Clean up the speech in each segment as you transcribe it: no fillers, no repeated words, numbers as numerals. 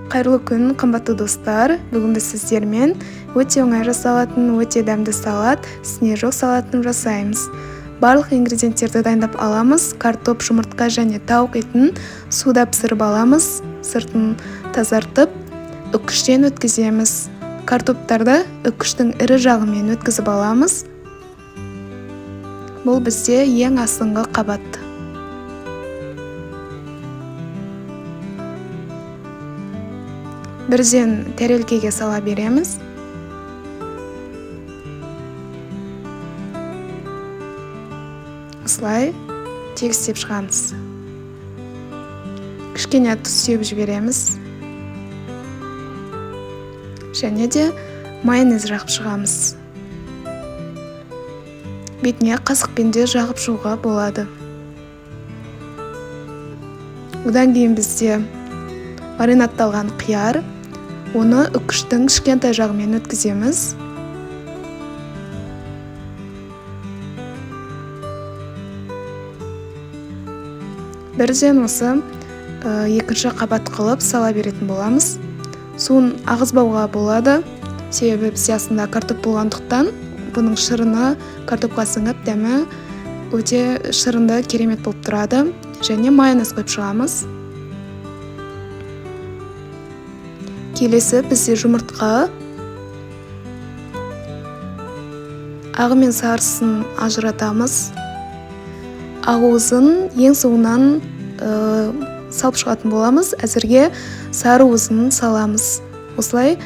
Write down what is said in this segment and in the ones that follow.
Қайырлы күн, қымбатты достар. Бүгін біз сіздермен өте оңай жасалатын, өте дәмді салат, снежок салатын жасаймыз. Барлық ингредиенттерді дайындап аламыз. Картоп, жұмыртқа және тауық етін суда пісіріп аламыз. Сыртын тазартып, үккіштен өткіземіз. Картоптарды үккіштің ірі жағымен өткізіп аламыз. Бұл бізде ең астыңғы қабат. Бірден тәрелкеге сала береміз. Осылай тегістеп шығамыз. Кішкене тұз сеуіп жібереміз. Және де майонез жағып шығамыз. Бетіне қасықпен де жағып шығуға болады. Одан кейін бізде маринадталған қияр. Оны үккіштің кішкентай жағымен өткіземіз. Бірден осы екінші қабат қылып сала беретін боламыз. Суын ағызбауға болады. Себебі бізде астында картоп болғандықтан, бұның шырыны картопқа сіңіп, дәмі өте шырынды, керемет болып тұрады. Және майонез қойып шығамыз. Келесі бізде жұмыртқа. Ағы мен сарысын ажыратамыз. Ағуызын ең соңынан салып шығатын боламыз. Әзірге сары уызын саламыз. Осылай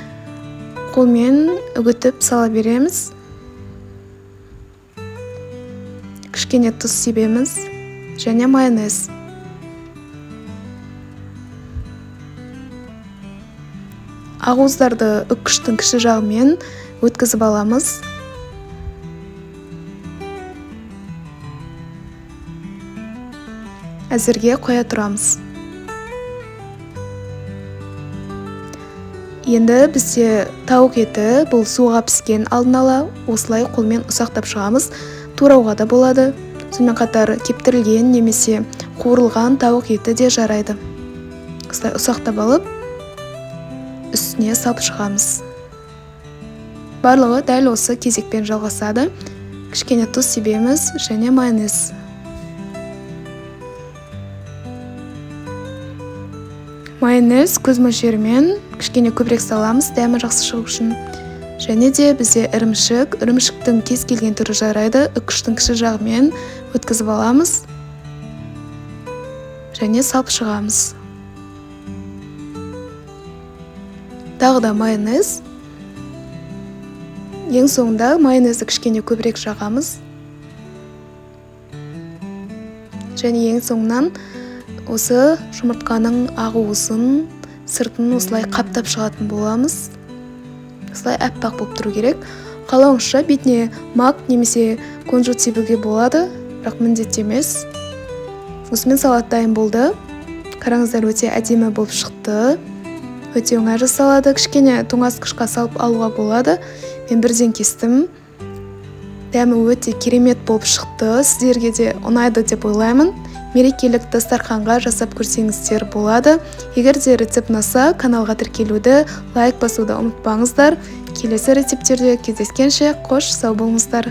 қолмен үгітіп сала береміз. Кішкене тұз себеміз және майонез. Ағуыздарды үккіштің кіші жағымен өткізіп аламыз. Әзірге қоя тұрамыз. Енді бізде тауық еті, бұл суға піскен алдын ала, осылай қолмен ұсақтап шығамыз. Турауға да болады. Сонымен қатар кептірілген немесе қуырылған тауық еті де жарайды. Осылай ұсақтап алып, үстіне салып шығамыз. Барлығы дәл осы кезекпен жалғасады. Кішкене тұз себеміз және майонез. Майонез көз мөлшерімен кішкене көбірек саламыз, дәмі жақсы шығу үшін. Және де бізде ірімшік, ірімшіктің кез келген түрі жарайды. Үккіштің кіші жағымен өткізіп аламыз. Және салып шығамыз. Тағы да майонез. Ең соңында майонезді кішкене көбірек жағамыз. Және ең соңынан осы жұмыртқаның ағуызын, сыртын осылай қаптап шығатын боламыз. Осылай әппақ болып тұру керек. Қалауыңызша бетіне мак немесе кунжут себуге болады, бірақ міндетті емес. Осымен салат дайын болды. Қараңыздар, өте әдемі болып шықты. Өте оңай жасалады. Кішкене тоңазытқышқа салып алуға болады. Мен бірден кестім. Дәмі өте керемет болып шықты. Сіздерге де ұнайды деп ойлаймын. Мерекелік дастарханға жасап көрсеңіздер болады. Егер де рецепт ұнаса, каналға тіркелуді, лайк басуды ұмытпаңыздар. Келесі рецептерде кездескенше қош сау болыңыздар.